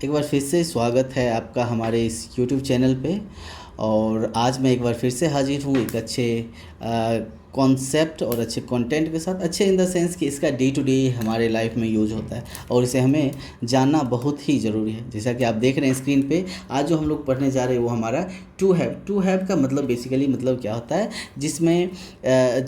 एक बार फिर से स्वागत है आपका हमारे इस यूट्यूब चैनल पे। और आज मैं एक बार फिर से हाजिर हूँ एक अच्छे कॉन्सेप्ट और अच्छे कंटेंट के साथ। अच्छे इन द सेंस कि इसका डे टू डे हमारे लाइफ में यूज होता है और इसे हमें जानना बहुत ही ज़रूरी है। जैसा कि आप देख रहे हैं स्क्रीन पे, आज जो हम लोग पढ़ने जा रहे हैं वो हमारा टू हैव का मतलब बेसिकली मतलब क्या होता है, जिसमें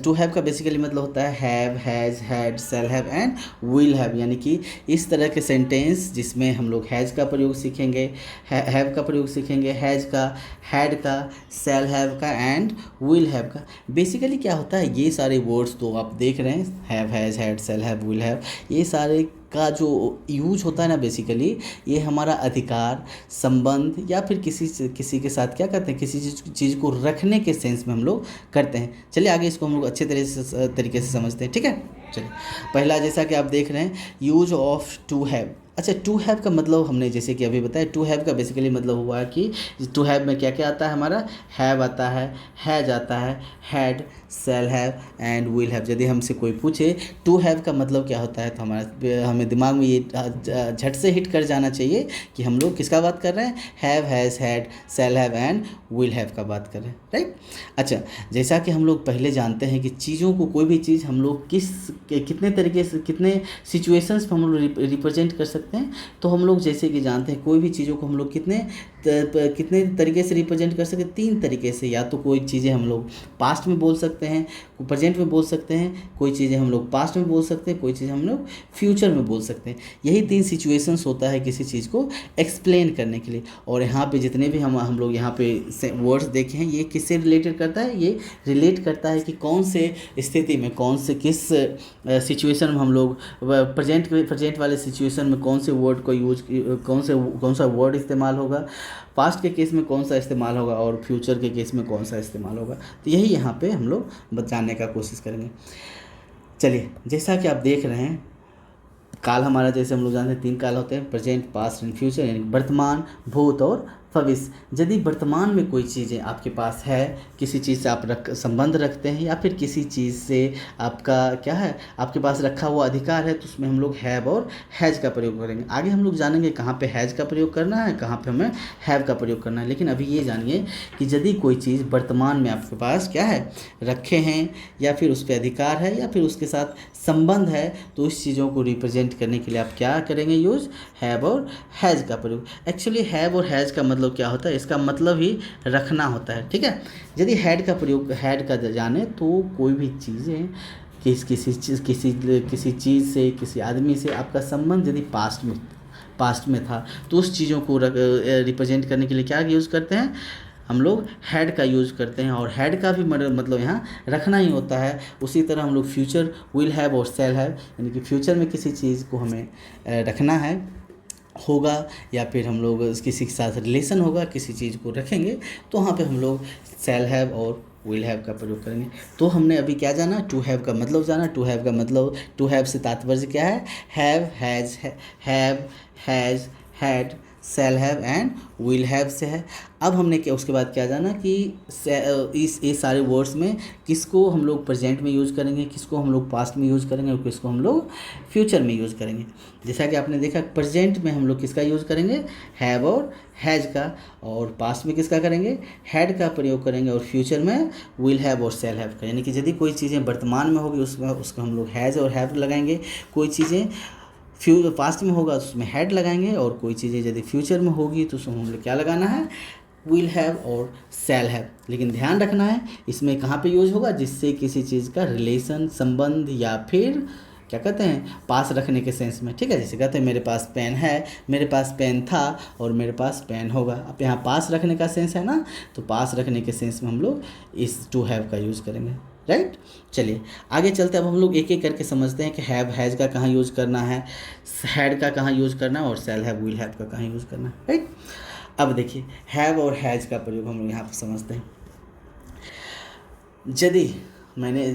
टू हैव का बेसिकली मतलब होता है have, has, had, shall have and will have. यानी कि इस तरह के सेंटेंस जिसमें हम लोग हैज़ का प्रयोग सीखेंगे, हैव का प्रयोग सीखेंगे, हैज़ का, हैड का, शैल हैव का एंड विल हैव का। बेसिकली क्या होता है, ये सारे वर्ड्स तो आप देख रहे हैं, have, has, had, shall have, will have, ये सारे का जो यूज होता है ना, बेसिकली ये हमारा अधिकार, संबंध या फिर किसी के साथ क्या करते हैं, किसी चीज़ को रखने के सेंस में हम लोग करते हैं। चलिए आगे इसको हम लोग अच्छे तरीके से समझते हैं, ठीक है। चलिए पहला, जैसा कि आप देख रहे हैं, यूज ऑफ टू हैव। अच्छा, टू हैव का मतलब हमने जैसे कि अभी बताया, टू हैव का बेसिकली मतलब हुआ कि टू हैव में क्या क्या आता है, हमारा हैव आता है, हैज आता है, had, shall have and will have. यदि हमसे कोई पूछे टू हैव का मतलब क्या होता है, तो हमें दिमाग में ये झट से हिट कर जाना चाहिए कि हम लोग किसका बात कर रहे हैं, have, has, had, shall have and will have का बात कर रहे हैं, राइट। अच्छा, जैसा कि हम लोग पहले जानते हैं कि चीज़ों को, कोई भी चीज़ हम लोग कितने तरीके से, कितने सिचुएशंस में हम लोग रिप्रेजेंट कर सकते हैं। तो हम लोग जैसे कि जानते हैं, कोई भी चीज़ों को हम लोग कितने तरीके से रिप्रेजेंट कर सकते हैं, 3 तरीके से। या तो कोई चीज़ें हम लोग पास्ट में बोल सकते हैं, प्रेजेंट में बोल सकते हैं, कोई चीज़ें हम लोग पास्ट में बोल सकते हैं, कोई चीज़ हम लोग फ्यूचर में बोल सकते हैं। यही 3 सिचुएशंस होता है किसी चीज़ को एक्सप्लेन करने के लिए। और यहाँ पे जितने भी हम लोग यहाँ पे वर्ड्स देखे हैं, ये किससे रिलेटेड करता है, ये रिलेट करता है कि कौन से स्थिति में, कौन से किस सिचुएशन में हम लोग प्रेजेंट वाले सिचुएशन में कौन से वर्ड को यूज, कौन सा वर्ड इस्तेमाल होगा, पास्ट के केस में कौन सा इस्तेमाल होगा और फ्यूचर के केस में कौन सा इस्तेमाल होगा। तो यही यहाँ पे हम लोग बताने का कोशिश करेंगे। चलिए, जैसा कि आप देख रहे हैं, काल हमारा, जैसे हम लोग जानते हैं 3 काल होते हैं, प्रेजेंट, पास्ट एंड फ्यूचर, यानी वर्तमान, भूत और भविष्य। यदि वर्तमान में कोई चीज़ें आपके पास है, किसी चीज़ से आप संबंध रखते हैं या फिर किसी चीज़ से आपका क्या है, आपके पास रखा हुआ अधिकार है, तो उसमें हम लोग हैव और हैज का प्रयोग करेंगे। आगे हम लोग जानेंगे कहाँ पे हैज का प्रयोग करना है, कहाँ पे हमें हैव का प्रयोग करना है। लेकिन अभी ये जानिए कि यदि कोई चीज़ वर्तमान में आपके पास क्या है, रखे हैं, या फिर उस पर अधिकार है, या फिर उसके साथ संबंध है, तो उस चीज़ों को रिप्रेजेंट करने के लिए आप क्या करेंगे, यूज़ हैव और हैज़ का प्रयोग। एक्चुअली हैव और हैज़ का मतलब क्या होता है, इसका मतलब ही रखना होता है, ठीक है। यदि हैड का प्रयोग, हैड का जाने, तो कोई भी चीज़ें किसी चीज़ से, किसी आदमी से आपका संबंध यदि पास्ट में था, तो उस चीज़ों को रिप्रेजेंट करने के लिए क्या यूज़ करते हैं, हम लोग हैड का यूज़ करते हैं। और हैड का भी मतलब यहाँ रखना ही होता है। उसी तरह हम लोग फ्यूचर, विल हैव और शैल हैव, यानी कि फ्यूचर में किसी चीज़ को हमें रखना है, होगा, या फिर हम लोग किसी के साथ रिलेशन होगा, किसी चीज़ को रखेंगे, तो वहाँ पे हम लोग शैल हैव और विल हैव का प्रयोग करेंगे। तो हमने अभी क्या जाना, टू हैव का मतलब जाना। टू हैव का मतलब, टू हैव से तात्पर्य क्या है, have, has, had, shall have and will have से है। अब हमने क्या, उसके बाद क्या जाना कि ये सारे वर्ड्स में किसको हम लोग प्रेजेंट में यूज़ करेंगे, किसको हम लोग पास्ट में यूज़ करेंगे और किसको हम लोग फ्यूचर में यूज़ करेंगे। जैसा कि आपने देखा, प्रेजेंट में हम लोग किसका यूज़ करेंगे, हैव और हैज का, और पास्ट में किसका करेंगे, हैड का प्रयोग करेंगे, और फ्यूचर में विल हैव और शैल हैव का। यानी कि यदि कोई चीज़ें वर्तमान में होगी, उसको हम लोग हैज़ और हैव लगाएंगे। कोई चीज़ें पास्ट में होगा तो उसमें हैड लगाएंगे, और कोई चीज़ें यदि फ्यूचर में होगी तो उसमें हम लोग क्या लगाना है, विल हैव और शैल हैव। लेकिन ध्यान रखना है, इसमें कहाँ पे यूज होगा, जिससे किसी चीज़ का रिलेशन, संबंध, या फिर क्या कहते हैं, पास रखने के सेंस में, ठीक है। जैसे कहते हैं मेरे पास पेन है, मेरे पास पेन था और मेरे पास पेन होगा। अब यहाँ पास रखने का सेंस है ना, तो पास रखने के सेंस में हम लोग इस टू हैव का यूज़ करेंगे, राइट। चलिए आगे चलते हैं। अब हम लोग एक एक करके समझते हैं कि हैव, हैज़ का कहाँ यूज़ करना है, हैड का कहाँ यूज़ करना है, और शैल हैव, विल हैव का कहाँ यूज़ करना है, राइट। अब देखिए, हैव और हैज़ का प्रयोग हम लोग यहाँ पर समझते हैं। यदि मैंने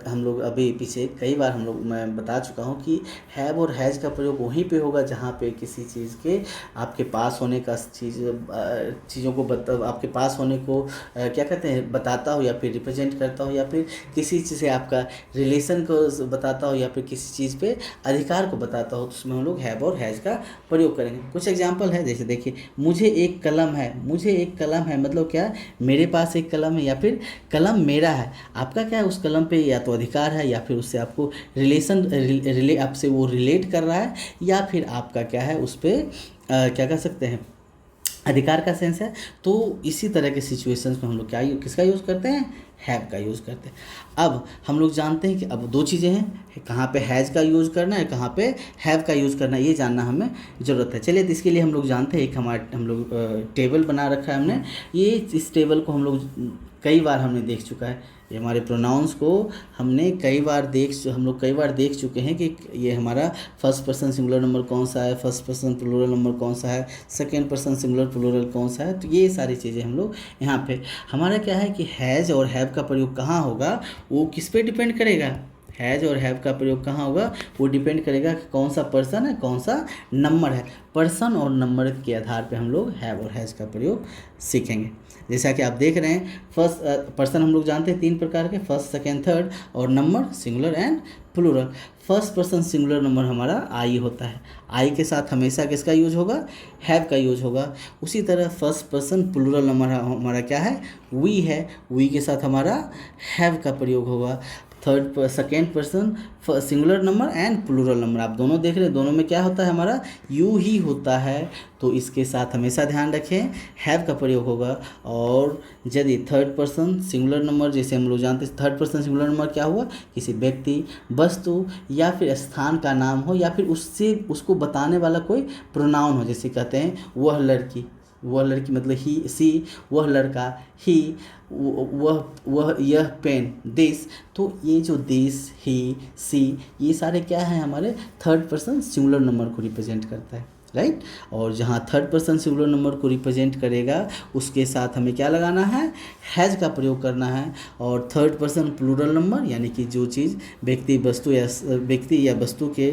हम लोग अभी पीछे कई बार मैं बता चुका हूँ कि हैव और हैज़ का प्रयोग वहीं पे होगा जहाँ पे किसी चीज़ के आपके पास होने का चीज़ों को आपके पास होने को क्या कहते हैं बताता हो, या फिर रिप्रेजेंट करता हो, या फिर किसी चीज़ से आपका रिलेशन को बताता हो, या फिर किसी चीज़ पे अधिकार को बताता हो, तो उसमें हम लोग हैव और हैज़ का प्रयोग करेंगे। कुछ एग्जाम्पल है, जैसे देखिए, मुझे एक कलम है। मुझे एक कलम है मतलब क्या, मेरे पास एक कलम है, या फिर कलम मेरा है। आपका क्या है, उस कलम पे या तो अधिकार है, या फिर उससे आपको आपसे वो रिलेट कर रहा है, या फिर आपका क्या है उस पर क्या कह सकते हैं, अधिकार का सेंस है। तो इसी तरह के सिचुएशंस में हम लोग किसका यूज़ करते हैं, हैव का यूज़ करते हैं। अब हम लोग जानते हैं कि अब दो चीज़ें हैं, कहाँ पे हैज़ का यूज़ करना है, कहाँ पे हैव का यूज़ करना है, ये जानना हमें ज़रूरत है। चलिए, तो इसके लिए हम लोग जानते हैं, एक हम लोग टेबल बना रखा है हमने। इस टेबल को हम लोग कई बार हमने देख चुका है। ये हमारे प्रोनाउंस को हम लोग कई बार देख चुके हैं कि ये हमारा फर्स्ट पर्सन सिंगुलर नंबर कौन सा है, फर्स्ट पर्सन प्लूरल नंबर कौन सा है, सेकंड पर्सन सिंगुलर प्लूरल कौन सा है। तो ये सारी चीज़ें हम लोग यहाँ पे, हमारा क्या है कि हैज़ और हैव का प्रयोग कहाँ होगा, वो किस पे डिपेंड करेगा। हैज़ और हैव का प्रयोग कहाँ होगा, वो डिपेंड करेगा कि कौन सा पर्सन है, कौन सा नंबर है। पर्सन और नंबर के आधार पे हम लोग हैव और हैज़ का प्रयोग सीखेंगे। जैसा कि आप देख रहे हैं, फर्स्ट पर्सन हम लोग जानते हैं 3 प्रकार के, फर्स्ट, सेकेंड, थर्ड, और number singular and plural. First person singular number हमारा आई होता है। आई के साथ हमेशा किसका यूज होगा, हैव का यूज होगा। उसी तरह फर्स्ट पर्सन प्लूरल नंबर हमारा क्या है, वी है। वी के साथ हमारा हैव का प्रयोग होगा। Second person singular number and plural number, आप दोनों देख रहे हैं, दोनों में क्या होता है, हमारा यू ही होता है। तो इसके साथ हमेशा ध्यान रखें, हैव का प्रयोग होगा। और यदि थर्ड पर्सन सिंगुलर नंबर, जैसे हम लोग जानते हैं, थर्ड पर्सन सिंगुलर नंबर क्या हुआ, किसी व्यक्ति, वस्तु या फिर स्थान का नाम हो, या फिर उसको बताने वाला कोई प्रोनाउन हो। जैसे कहते हैं वह लड़की मतलब ही, सी, वह लड़का, ही, वह यह पेन, दिस। तो ये जो दिस, ही, सी, ये सारे क्या है, हमारे थर्ड पर्सन सिंगुलर नंबर को रिप्रेजेंट करता है, राइट। और जहाँ थर्ड पर्सन सिंगुलर नंबर को रिप्रेजेंट करेगा, उसके साथ हमें क्या लगाना है, हैज़ का प्रयोग करना है। और थर्ड पर्सन प्लूरल नंबर, यानी कि जो चीज़ व्यक्ति या वस्तु के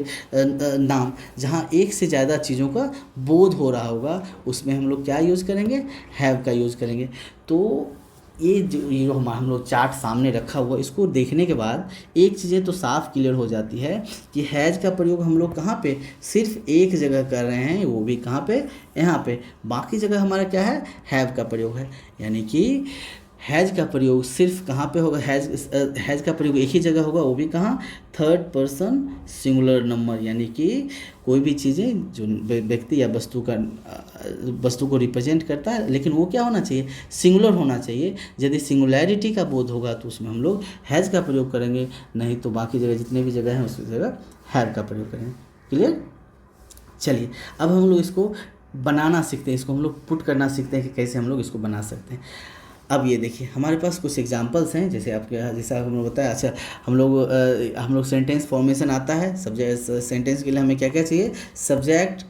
नाम, जहाँ एक से ज़्यादा चीज़ों का बोध हो रहा होगा, उसमें हम लोग क्या यूज़ करेंगे, हैव का यूज़ करेंगे। तो ये जो हम लोग चार्ट सामने रखा हुआ, इसको देखने के बाद एक चीज़ें तो साफ क्लियर हो जाती है कि हैज़ का प्रयोग हम लोग कहाँ पे, सिर्फ एक जगह कर रहे हैं, वो भी कहाँ पे, यहाँ पे। बाकी जगह हमारा क्या है, हैव का प्रयोग है। यानी कि हैज़ का प्रयोग सिर्फ कहाँ पे होगा, हैज़ का प्रयोग एक ही जगह होगा, वो भी कहाँ, थर्ड पर्सन सिंगुलर नंबर। यानी कि कोई भी चीज़ें जो व्यक्ति या वस्तु को रिप्रेजेंट करता है, लेकिन वो क्या होना चाहिए, सिंगुलर होना चाहिए। यदि सिंगुलैरिटी का बोध होगा तो उसमें हम लोग हैज़ का प्रयोग करेंगे, नहीं तो बाकी जगह जितने भी जगह हैं उसकी जगह हैव का प्रयोग करेंगे। क्लियर। चलिए, अब हम लोग इसको बनाना सीखते हैं, इसको हम लोग पुट करना सीखते हैं कि कैसे हम लोग इसको बना सकते हैं। अब ये देखिए, हमारे पास कुछ एग्जांपल्स हैं, जैसा हम लोग बताया। अच्छा, हम लोग सेंटेंस फॉर्मेशन आता है। सेंटेंस के लिए हमें क्या क्या चाहिए, सब्जेक्ट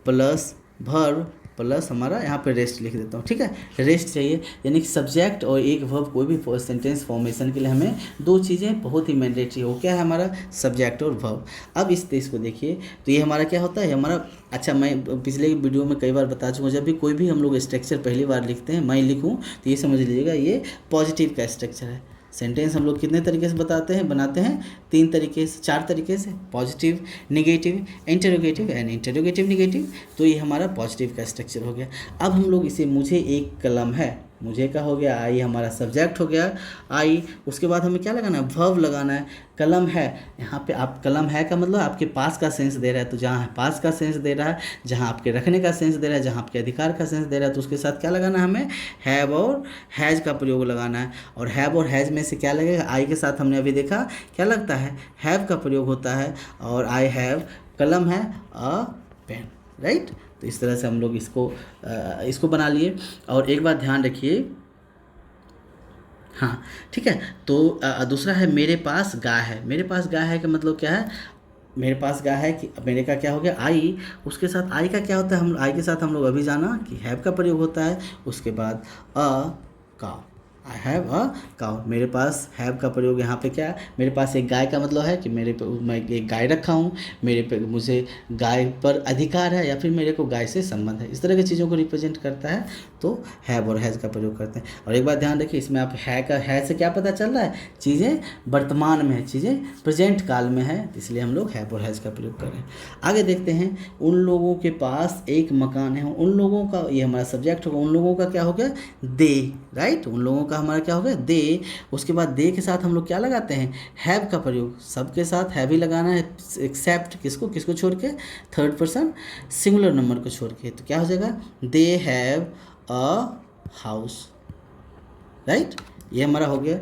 प्लस वर्ब प्लस हमारा यहाँ पे रेस्ट लिख देता हूँ, ठीक है, रेस्ट चाहिए। यानी कि सब्जेक्ट और एक वर्ब, कोई भी सेंटेंस फॉर्मेशन के लिए हमें दो चीज़ें बहुत ही मैंडेटरी हो, क्या है हमारा, सब्जेक्ट और वर्ब। अब इसको देखिए, तो ये हमारा क्या होता है, हमारा, अच्छा, मैं पिछले वीडियो में कई बार बता चुका हूँ, जब भी कोई भी हम लोग स्ट्रक्चर पहली बार लिखते हैं, मैं लिखूँ तो ये समझ लीजिएगा ये पॉजिटिव का स्ट्रक्चर है। सेंटेंस हम लोग कितने तरीके से बनाते हैं 4 तरीके से, positive, negative, interrogative and interrogative negative. तो ये हमारा पॉजिटिव का स्ट्रक्चर हो गया। अब हम लोग इसे, मुझे एक कलम है, मुझे का हो गया, आई हमारा सब्जेक्ट हो गया, आई। उसके बाद हमें क्या लगाना है, वर्ब लगाना है। कलम है, यहाँ पे आप, कलम है का मतलब आपके पास का सेंस दे रहा है, तो जहाँ पास का सेंस दे रहा है, जहाँ आपके रखने का सेंस दे रहा है, जहाँ आपके अधिकार का सेंस दे रहा है, तो उसके साथ क्या लगाना है, हमें हैव और हैज़ का प्रयोग लगाना है। और हैव और हैज़ में से क्या लगेगा, आई के साथ हमने अभी देखा क्या लगता है, हैव का प्रयोग होता है। और आई हैव, कलम है, अ पेन, राइट। तो इस तरह से हम लोग इसको बना लिए। और एक बात ध्यान रखिए, हाँ ठीक है। तो दूसरा है, मेरे पास गाय है। मेरे पास गाय है का मतलब क्या है, मेरे पास गाय है कि मेरे का क्या हो गया, आई। उसके साथ आई का क्या होता है, आई के साथ हम लोग अभी जाना कि हैव का प्रयोग होता है। उसके बाद का, आई हैव अ काउ, मेरे पास हैव का प्रयोग यहाँ पे क्या है, मेरे पास एक गाय का मतलब है कि मैं एक गाय रखा हूँ, मेरे पे मुझे गाय पर अधिकार है, या फिर मेरे को गाय से संबंध है, इस तरह की चीज़ों को रिप्रेजेंट करता है तो हैव और हैज़ का प्रयोग करते हैं। और एक बात ध्यान रखिए, इसमें आप है से क्या पता चल रहा है, चीज़ें वर्तमान में है, चीज़ें प्रेजेंट काल में है, इसलिए हम लोग हैव और हैज़ का प्रयोग कर रहे हैं। आगे देखते हैं, उन लोगों के पास एक मकान है, उन लोगों का, ये हमारा सब्जेक्ट होगा, उन लोगों का क्या हो गया, दे, राइट, उन लोगों का हमारा क्या हो गया, दे। उसके बाद दे के साथ हम लोग क्या लगाते हैं, हैव का प्रयोग, सबके साथ हैव ही लगाना है, एक्सेप्ट किसको, किसको छोड़ के, थर्ड पर्सन सिंगुलर नंबर को छोड़ के, तो क्या हो जाएगा, they have a house, right, ये हमारा हो गया,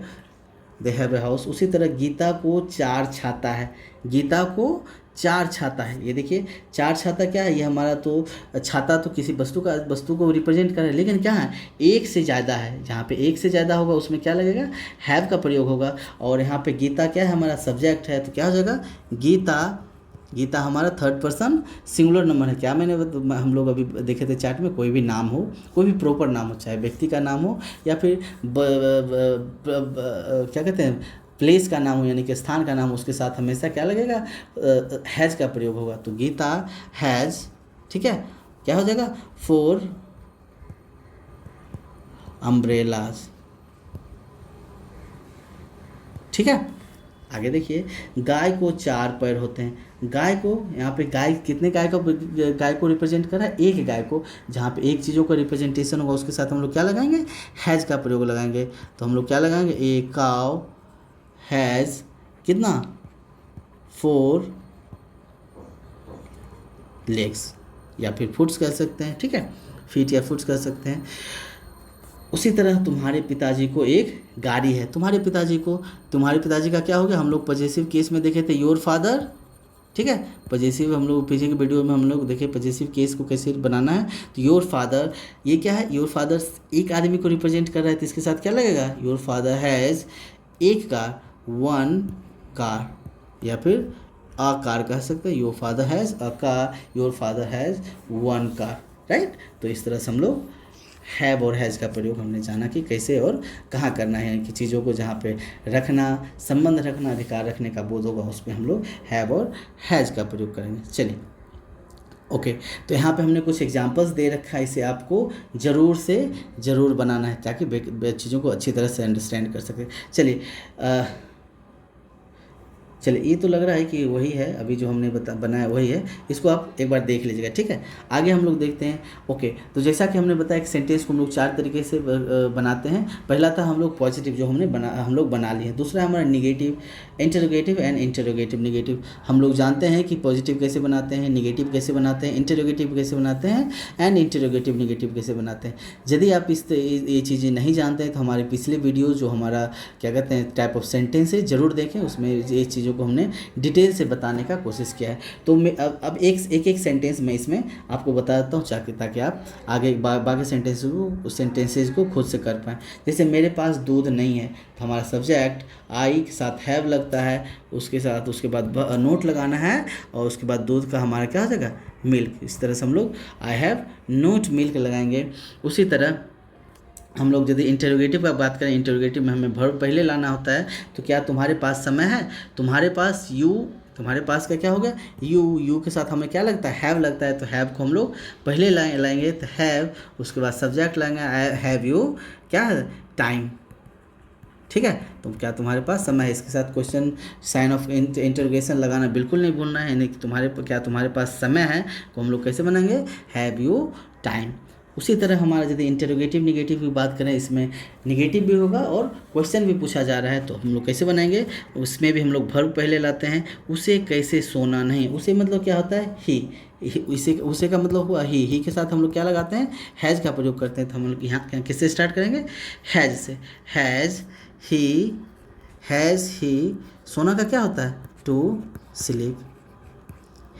दे हैव ए हाउस। उसी तरह गीता को 4 छाता है, गीता को 4 छाता है, ये देखिए 4 छाता क्या है, ये हमारा तो छाता तो किसी वस्तु को रिप्रेजेंट कर रहा है, लेकिन क्या है, एक से ज़्यादा है, जहाँ पे एक से ज़्यादा होगा उसमें क्या लगेगा, हैव का प्रयोग होगा। और यहाँ पे गीता क्या है, हमारा सब्जेक्ट है, तो क्या हो जाएगा, गीता, गीता हमारा थर्ड पर्सन सिंगुलर नंबर है। क्या हम लोग अभी देखे थे चार्ट में, कोई भी नाम हो, कोई भी प्रॉपर नाम हो, चाहे व्यक्ति का नाम हो या फिर क्या कहते हैं, प्लेस का नाम हो, यानी कि स्थान का नाम हो, उसके साथ हमेशा क्या लगेगा, हैज़ का प्रयोग होगा। तो गीता हैज़, ठीक है, क्या हो जाएगा, 4 अम्ब्रेलाज, ठीक है। आगे देखिए, गाय को 4 पैर होते हैं, गाय को यहाँ पे गाय कितने गाय को रिप्रेजेंट कर रहा है, एक गाय को, जहाँ पे एक चीज़ों का रिप्रेजेंटेशन होगा उसके साथ हम लोग क्या लगाएंगे, हैज़ का प्रयोग लगाएंगे। तो हम लोग क्या लगाएंगे, ए काउ हैज़ कितना, 4 लेग्स, या फिर फुट्स कह सकते हैं, ठीक है, फीट या फुट्स कह सकते हैं। उसी तरह तुम्हारे पिताजी को एक गाड़ी है, तुम्हारे पिताजी का क्या हो गया, हम लोग पॉजेसिव केस में देखे थे योर फादर, ठीक है, पॉजेसिव हम लोग पीछे की वीडियो में हम लोग देखे पॉजेसिव केस को कैसे बनाना है। तो योर फादर, ये क्या है, योर फादर एक आदमी को रिप्रेजेंट कर रहा है, तो इसके साथ क्या लगेगा, योर फादर हैज़ एक कार, 1 कार, या फिर अ कार कह सकते हैं, your father has a car, your father has 1 car, right. तो इस तरह से हम लोग हैव और हैज़ का प्रयोग हमने जाना कि कैसे और कहाँ करना है, कि चीज़ों को जहाँ पे रखना, संबंध रखना, अधिकार रखने का बोध होगा, उसमें हम लोग हैव और हैज़ का प्रयोग करेंगे। चलिए, ओके, तो यहाँ पे हमने कुछ एग्जांपल्स दे रखा है, इसे आपको ज़रूर से ज़रूर बनाना है ताकि चीज़ों को अच्छी तरह से अंडरस्टैंड कर सकें। चलिए, ये तो लग रहा है कि वही है, अभी जो हमने बनाया वही है, इसको आप एक बार देख लीजिएगा, ठीक है। आगे हम लोग देखते हैं। ओके, तो जैसा कि हमने बताया कि सेंटेंस को हम लोग 4 तरीके से बनाते हैं। पहला था हम लोग पॉजिटिव, जो हम लोग बना लिए हैं। दूसरा हमारा negative, interrogative and interrogative negative. हम लोग जानते हैं कि पॉजिटिव कैसे बनाते हैं, निगेटिव कैसे बनाते हैं, इंटरोगेटिव कैसे बनाते हैं एंड इंटरोगेटिव निगेटिव कैसे बनाते हैं। यदि आप ये चीज़ें नहीं जानते हैं तो हमारे पिछले वीडियो जो हमारा क्या कहते हैं टाइप ऑफ सेंटेंस है, ज़रूर देखें, उसमें ये चीज़ों को हमने डिटेल से बताने का कोशिश किया है। तो मैं अब एक सेंटेंस में इसमें आपको बता देता हूँ ताकि आप आगे बाकी सेंटेंसेज को खुद से कर पाएँ। जैसे मेरे पास दूध नहीं है, तो हमारा सब्जेक्ट आई के साथ हैव लगता है, उसके बाद नोट लगाना है, और उसके बाद दूध का हमारा क्या हो जाएगा, मिल्क। इस तरह से हम लोग आई हैव नोट मिल्क लगाएंगे। उसी तरह हम लोग यदि इंटरोगेटिव का बात करें, इंटरोगेटिव में हमें वर्ब पहले लाना होता है। तो क्या तुम्हारे पास समय है, तुम्हारे पास का क्या होगा, यू के साथ हमें क्या लगता है, हैव लगता है। तो हैव को हम लोग पहले लाएंगे, तो हैव, उसके बाद सब्जेक्ट लाएंगे, हैव यू क्या है, टाइम, ठीक है। तो क्या तुम्हारे पास समय है, इसके साथ क्वेश्चन साइन ऑफ इंटरोगेशन लगाना बिल्कुल नहीं भूलना है, यानी कि तुम्हारे पास समय है, तो हम लोग कैसे बनाएंगे, हैव यू टाइम। उसी तरह हमारा यदि इंटरोगेटिव निगेटिव की बात करें, इसमें निगेटिव भी होगा और क्वेश्चन भी पूछा जा रहा है, तो हम लोग कैसे बनाएंगे, उसमें भी हम लोग वर्ब पहले लाते हैं। उसे कैसे सोना नहीं, उसे मतलब क्या होता है, ही, उसे का मतलब हुआ ही के साथ हम लोग क्या लगाते हैं, हैज़ का प्रयोग करते हैं। तो हम लोग यहाँ किससे स्टार्ट करेंगे, हैज़ से। हैज़ ही, सोना का क्या होता है, to sleep,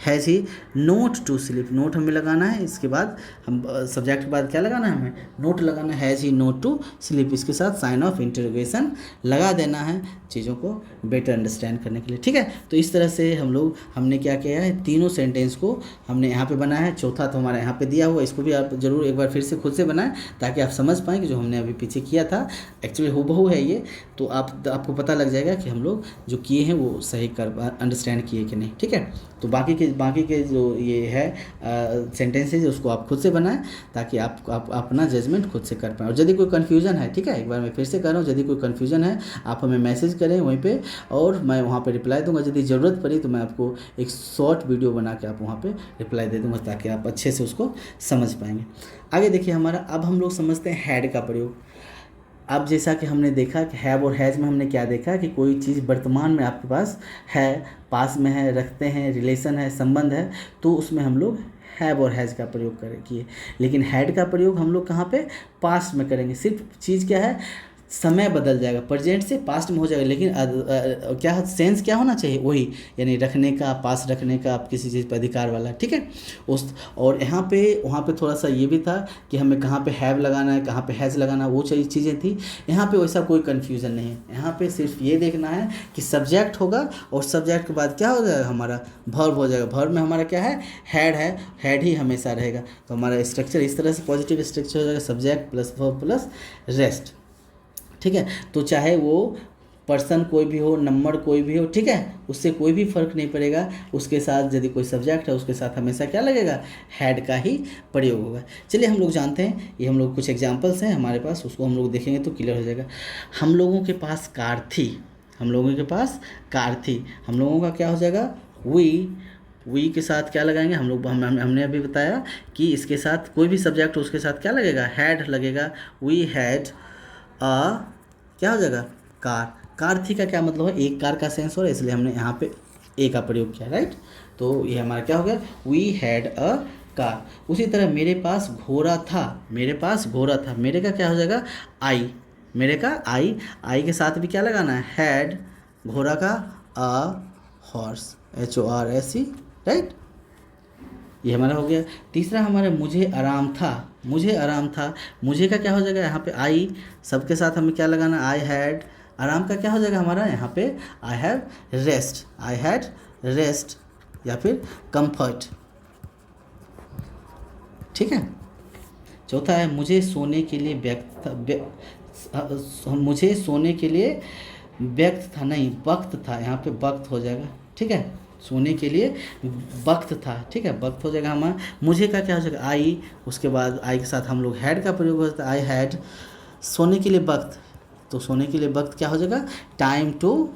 has he not to sleep, not हमें लगाना है, इसके बाद हम सब्जेक्ट के बाद क्या लगाना है, हमें नोट लगाना है, has he not to sleep, इसके साथ साइन ऑफ इंटरोगेशन लगा देना है चीज़ों को बेटर अंडरस्टैंड करने के लिए। ठीक है, तो इस तरह से हमने क्या किया है, तीनों सेंटेंस को हमने यहाँ पे बनाया है। चौथा तो हमारा यहाँ पे दिया हुआ, इसको भी आप ज़रूर एक बार फिर से खुद से बनाएं ताकि आप समझ पाएँ कि जो हमने अभी पीछे किया था एक्चुअली हूबहू है ये, तो आपको पता लग जाएगा कि हम लोग जो किए हैं वो सही कर अंडरस्टैंड किए कि नहीं। ठीक है, तो बाकी के जो ये है सेंटेंसेज उसको आप खुद से बनाएं ताकि आप अपना जजमेंट खुद से कर पाएँ। और यदि कोई कन्फ्यूज़न है, ठीक है, एक बार मैं फिर से कह रहा हूँ, यदि कोई कन्फ्यूज़न है आप हमें मैसेज करें वहीं पे और मैं वहाँ पे रिप्लाई दूंगा। यदि ज़रूरत पड़ी तो मैं आपको एक शॉर्ट वीडियो बना के आप वहाँ पे रिप्लाई दे दूंगा ताकि आप अच्छे से उसको समझ पाएंगे। आगे देखिए हमारा, अब हम लोग समझते हैं हैड का प्रयोग। अब जैसा कि हमने देखा कि हैव और हैज़ में हमने क्या देखा कि कोई चीज़ वर्तमान में आपके पास है, पास में है, रखते हैं, रिलेशन है, संबंध है, तो उसमें हम लोग हैव और हैज़ का प्रयोग किए। लेकिन हैड का प्रयोग हम लोग कहाँ पे, पास्ट में करेंगे। सिर्फ चीज़ क्या है, समय बदल जाएगा, प्रेजेंट से पास्ट में हो जाएगा, लेकिन क्या सेंस क्या होना चाहिए, वही, यानी रखने का, पास रखने का, आप किसी चीज़ पर अधिकार वाला। ठीक है, और वहाँ पे थोड़ा सा ये भी था कि हमें कहाँ पे हैव लगाना है, कहाँ पे हैज़ लगाना है, वो चीज़ें थी। यहाँ पे वैसा कोई कन्फ्यूज़न नहीं है। यहाँ पे सिर्फ ये देखना है कि सब्जेक्ट होगा और सब्जेक्ट के बाद क्या हो जाएगा, हमारा वर्ब हो जाएगा। वर्ब में हमारा क्या है, है, हैड ही हमेशा रहेगा। तो हमारा स्ट्रक्चर इस तरह से पॉजिटिव स्ट्रक्चर हो जाएगा, subject plus verb plus rest. ठीक है, तो चाहे वो पर्सन कोई भी हो, नंबर कोई भी हो, ठीक है, उससे कोई भी फ़र्क नहीं पड़ेगा। उसके साथ यदि कोई सब्जेक्ट है उसके साथ हमेशा क्या लगेगा, हैड का ही प्रयोग होगा। चलिए हम लोग जानते हैं, ये हम लोग कुछ एग्जांपल्स हैं हमारे पास, उसको हम लोग देखेंगे तो क्लियर हो जाएगा। हम लोगों के पास कार थी, हम लोगों के पास कार थी, हम लोगों का क्या हो जाएगा, वी के साथ क्या लगाएंगे हम लोग, हमने अभी बताया कि इसके साथ कोई भी सब्जेक्ट हो उसके साथ क्या लगेगा, हैड लगेगा। वी हैड क्या हो जाएगा, कार थी का क्या मतलब है, एक कार का सेंस हो रहा है, इसलिए हमने यहाँ पे ए का प्रयोग किया, राइट। तो ये हमारा क्या हो गया, वी हैड अ कार। उसी तरह मेरे पास घोड़ा था, मेरे पास घोड़ा था, मेरे का क्या हो जाएगा, आई, मेरे का आई के साथ भी क्या लगाना है, हैड, घोड़ा का हॉर्स, HORSE, राइट। ये हमारा हो गया। तीसरा हमारा मुझे आराम था, मुझे आराम था, मुझे का क्या हो जाएगा, यहाँ पे आई, सबके साथ हमें क्या लगाना, आई हैड। आराम का क्या हो जाएगा हमारा, यहाँ पे I have rest, I had rest, या फिर कंफर्ट। ठीक है। चौथा है मुझे सोने के लिए मुझे सोने के लिए व्यक्त था, नहीं वक्त था, यहाँ पे वक्त हो जाएगा। ठीक है, सोने के लिए वक्त था, ठीक है, वक्त हो जाएगा हमारा। मुझे का क्या हो जाएगा, आई, उसके बाद आई के साथ हम लोग हैड का प्रयोग होता है, आई हैड। सोने के लिए वक्त, तो सोने के लिए वक्त क्या हो जाएगा, time to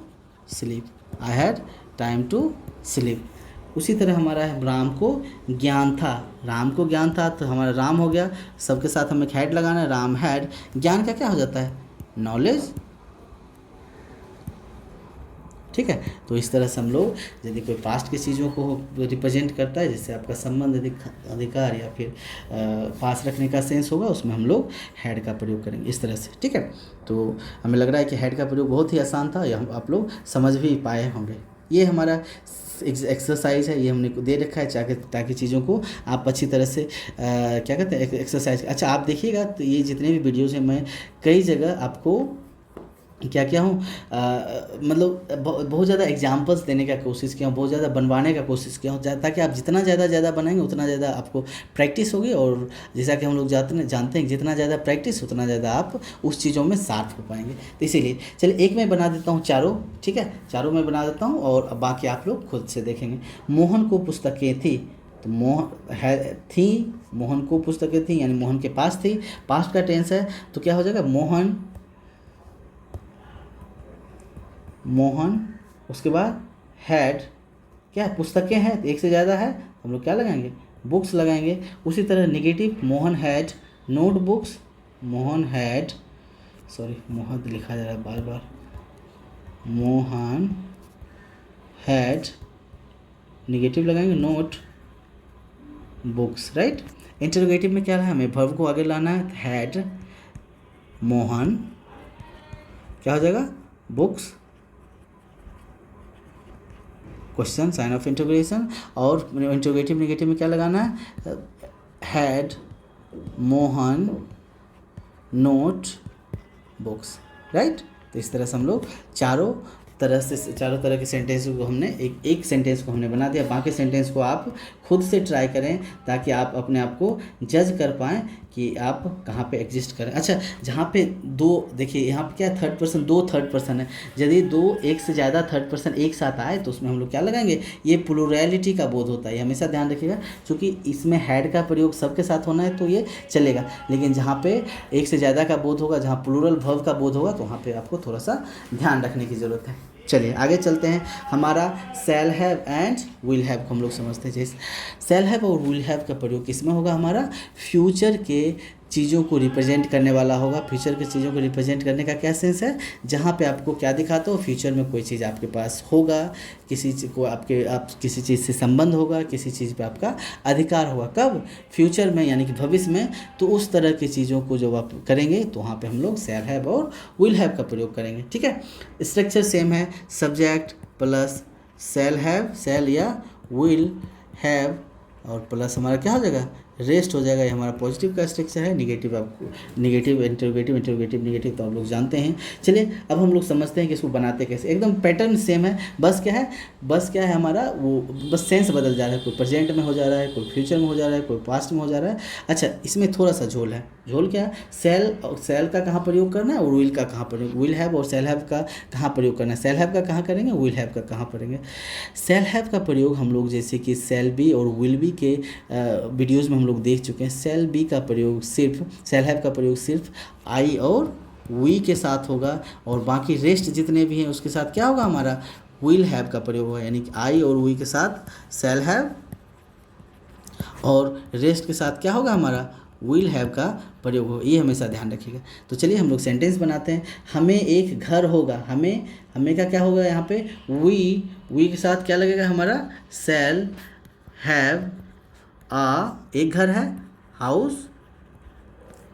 sleep, I had time to sleep. उसी तरह हमारा है राम को ज्ञान था, राम को ज्ञान था, तो हमारा राम हो गया, सबके साथ हमें हैड लगाना है, राम हैड। ज्ञान का क्या हो जाता है, नॉलेज। ठीक है, तो इस तरह से हम लोग यदि कोई पास्ट की चीज़ों को रिप्रेजेंट करता है, जैसे आपका संबंध, अधिकार या फिर पास रखने का सेंस होगा, उसमें हम लोग हैड का प्रयोग करेंगे इस तरह से। ठीक है, तो हमें लग रहा है कि हैड का प्रयोग बहुत ही आसान था, या आप लोग समझ भी पाए होंगे। ये हमारा एक्सरसाइज है, ये हमने दे रखा है ताकि चीज़ों को आप अच्छी तरह से क्या कहते हैं, एक्सरसाइज। अच्छा, आप देखिएगा तो ये जितने भी वीडियोज़ हैं, मैं कई जगह आपको क्या क्या हूँ, मतलब बहुत ज़्यादा एग्जांपल्स देने का कोशिश किया हूँ, बहुत ज़्यादा बनवाने का कोशिश किया हूँ, ताकि आप जितना ज़्यादा बनाएंगे उतना ज़्यादा आपको प्रैक्टिस होगी। और जैसा कि हम लोग जानते हैं जितना ज़्यादा प्रैक्टिस उतना ज़्यादा आप उस चीज़ों में शार्प हो पाएंगे। तो इसीलिए चलिए एक मैं बना देता हूँ चारों, ठीक है, चारों मैं बना देता हूँ और बाकी आप लोग खुद से देखेंगे। मोहन को पुस्तकें थी, तो मोहन को पुस्तकें थी, यानी मोहन के पास थी, पास्ट का टेंस है, तो क्या हो जाएगा, मोहन, उसके बाद हैड, क्या है, पुस्तकें हैं, एक से ज़्यादा है, हम लोग क्या लगाएंगे, बुक्स लगाएंगे। उसी तरह negative, Mohan had notebooks, Mohan लिखा जा रहा है बार बार, मोहन हैड, नेगेटिव लगाएंगे, नोट बुक्स, राइट। इंटरोगेटिव में क्या है, हमें वर्ब को आगे लाना है, हैड मोहन, क्या हो जाएगा, books question sign of interrogation, और इंटरोगेटिव नेगेटिव में क्या लगाना है, had Mohan note books, right. तो इस तरह से हम लोग चारों तरह के सेंटेंस को हमने एक सेंटेंस को हमने बना दिया। बाकी सेंटेंस को आप खुद से ट्राई करें ताकि आप अपने आप को जज कर पाएँ कि आप कहाँ पे एग्जिस्ट करें। अच्छा, जहाँ पे दो, देखिए यहाँ पे क्या है, थर्ड पर्सन, दो थर्ड पर्सन है। यदि दो एक से ज़्यादा थर्ड पर्सन एक साथ आए तो उसमें हम लोग क्या लगाएंगे, ये प्लुरैलिटी का बोध होता है, ये हमेशा ध्यान रखिएगा। क्योंकि इसमें हैड का प्रयोग सबके साथ होना है तो ये चलेगा, लेकिन जहाँ पे एक से ज़्यादा का बोध होगा, जहाँ प्लूरल वर्ब का बोध होगा, तो वहाँ पे आपको थोड़ा सा ध्यान रखने की ज़रूरत है। चलिए आगे चलते हैं। हमारा shall have and will have को हम लोग समझते हैं। जैसे शैल हैव और विल हैव का प्रयोग किसमें होगा, हमारा फ्यूचर के चीज़ों को रिप्रेजेंट करने वाला होगा। फ्यूचर की चीज़ों को रिप्रेजेंट करने का क्या सेंस है, जहाँ पे आपको क्या दिखाता हो, फ्यूचर में कोई चीज़ आपके पास होगा, किसी चीज़ को आप किसी चीज़ से संबंध होगा, किसी चीज़ पे आपका अधिकार होगा। कब, फ्यूचर में, यानी कि भविष्य में। तो उस तरह की चीज़ों को जब आप करेंगे तो वहाँ पे हम लोग शैल हैव और विल हैव का प्रयोग करेंगे। ठीक है, स्ट्रक्चर सेम है, सब्जेक्ट प्लस शैल हैव, शैल या विल हैव, और प्लस हमारा क्या हो जाएगा, रेस्ट हो जाएगा। ये हमारा पॉजिटिव का स्ट्रक्चर है। निगेटिव आपको निगेटिव इंटरोगेटिव निगेटिव तो आप लोग जानते हैं। चलिए अब हम लोग समझते हैं कि इसको बनाते कैसे। एकदम पैटर्न सेम है, बस क्या है हमारा, वो बस सेंस बदल जा रहा है। कोई प्रेजेंट में हो जा रहा है, कोई फ्यूचर में हो जा रहा है, कोई पास्ट में हो जा रहा है। अच्छा, इसमें थोड़ा सा झोल है। झोल क्या है, सेल का कहाँ प्रयोग करना है और विल का कहाँ प्रयोग, विल हैव और सेल हैव का कहाँ प्रयोग करना है। सेल हैव का कहाँ करेंगे, विल हैव का कहाँ करेंगे। सेल हैव का प्रयोग हम लोग जैसे कि सेल बी और विल बी के वीडियोज़ में हम लोग देख चुके हैं। सेल बी का प्रयोग सिर्फ, सेल हैव का प्रयोग सिर्फ आई और वी के साथ होगा, और बाकी रेस्ट जितने भी हैं उसके साथ क्या होगा, हमारा विल हैव का प्रयोग होगा। यानी कि आई और वी के साथ सेल हैव, और रेस्ट के साथ क्या होगा, हमारा विल हैव का प्रयोग होगा। ये हमेशा ध्यान रखिएगा। तो चलिए हम लोग सेंटेंस बनाते हैं। हमें एक घर होगा, हमें का क्या होगा, यहाँ पे वी के साथ क्या लगेगा, हमारा सेल हैव एक घर है, हाउस।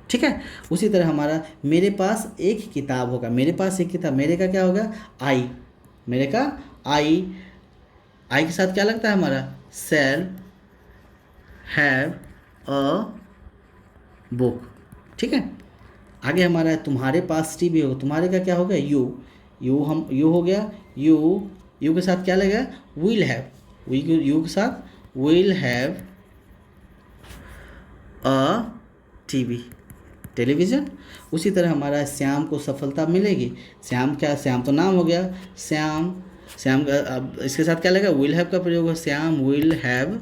ठीक है, उसी तरह हमारा मेरे पास एक किताब होगा, मेरे पास एक किताब, मेरे का क्या होगा, आई, मेरे का आई के साथ क्या लगता है हमारा, सेल हैव अ बुक। ठीक है, आगे हमारा है तुम्हारे पास टीवी होगा, तुम्हारे का क्या होगा, यू हो गया, यू के साथ क्या लगेगा, विल हैव, यू के साथ will have a TV, television. उसी तरह हमारा श्याम को सफलता मिलेगी, श्याम तो नाम हो गया, श्याम का अब इसके साथ क्या लगेगा, विल हैव का प्रयोग है, श्याम विल हैव,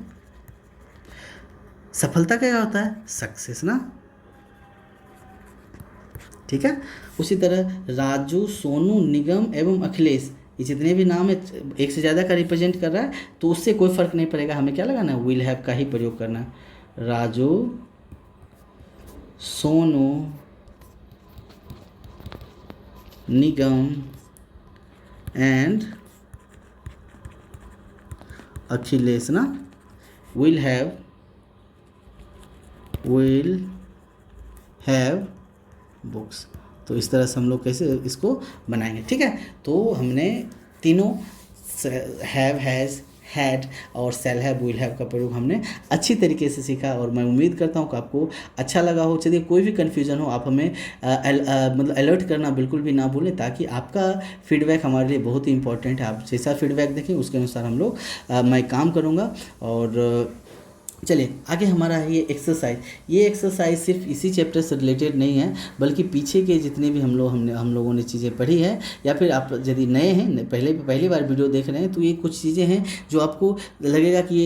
सफलता क्या होता है, सक्सेस ना। ठीक है, उसी तरह राजू, सोनू, निगम एवं अखिलेश, ये जितने भी नाम है एक से ज़्यादा का रिप्रेजेंट कर रहा है तो उससे कोई फ़र्क नहीं पड़ेगा, हमें क्या लगाना है, विल हैव का ही प्रयोग करना है। राजू, सोनू, निगम एंड अखिलेश ना, विल हैव बुक्स। तो इस तरह से हम लोग कैसे इसको बनाएंगे। ठीक है, तो हमने तीनों हैव, हैज़, हैड और सेल हैव, विल हैव का प्रयोग हमने अच्छी तरीके से सीखा, और मैं उम्मीद करता हूँ कि आपको अच्छा लगा हो। चलिए कोई भी कन्फ्यूज़न हो आप हमें मतलब अलर्ट करना बिल्कुल भी ना भूलें, ताकि आपका फीडबैक हमारे लिए बहुत ही इंपॉर्टेंट है। आप जैसा फीडबैक देखें उसके अनुसार हम लोग मैं काम करूँगा। और चलिए आगे हमारा है ये एक्सरसाइज सिर्फ इसी चैप्टर से रिलेटेड नहीं है, बल्कि पीछे के जितने भी हम लोगों ने चीज़ें पढ़ी है, या फिर आप यदि नए हैं, पहली बार वीडियो देख रहे हैं, तो ये कुछ चीज़ें हैं जो आपको लगेगा कि ये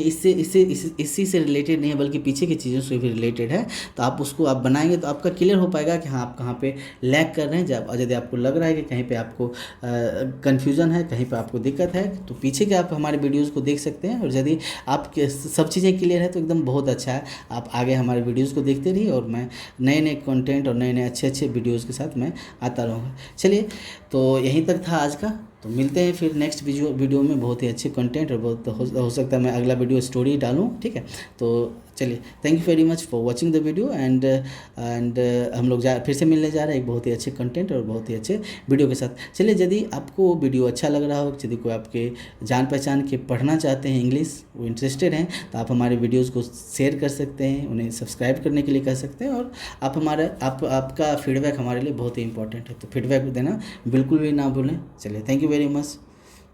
इसी से रिलेटेड नहीं है, बल्कि पीछे की चीज़ों से भी रिलेटेड है। तो आप उसको आप बनाएंगे तो आपका क्लियर हो पाएगा कि हाँ आप कहाँ पे लैग कर रहे हैं। जब यदि आपको लग रहा है कि कहीं पे आपको कन्फ्यूज़न है, कहीं पे आपको दिक्कत है, तो पीछे के आप हमारे वीडियोज़ को देख सकते हैं। और यदि आप सब चीज़ें क्लियर है तो एकदम बहुत अच्छा है, आप आगे हमारे वीडियोस को देखते रहिए, और मैं नए कंटेंट और नए अच्छे वीडियोस के साथ मैं आता रहूँगा। चलिए, तो यहीं तक था आज का, तो मिलते हैं फिर नेक्स्ट वीडियो में बहुत ही अच्छे कंटेंट, और बहुत हो सकता है मैं अगला वीडियो स्टोरी डालूँ। ठीक है, तो चलिए, thank you very much for watching the video and हम लोग फिर से मिलने जा रहे हैं एक बहुत ही अच्छे कंटेंट और बहुत ही अच्छे वीडियो के साथ। चलिए, यदि आपको वीडियो अच्छा लग रहा हो, यदि कोई आपके जान पहचान के पढ़ना चाहते हैं इंग्लिश, वो इंटरेस्टेड हैं, तो आप हमारे वीडियोज़ को शेयर कर सकते हैं, उन्हें सब्सक्राइब करने के लिए कह सकते हैं। और आपका फीडबैक हमारे लिए बहुत ही इंपॉर्टेंट है, तो फीडबैक देना बिल्कुल भी ना भूलें। चलिए, थैंक यू वेरी मच।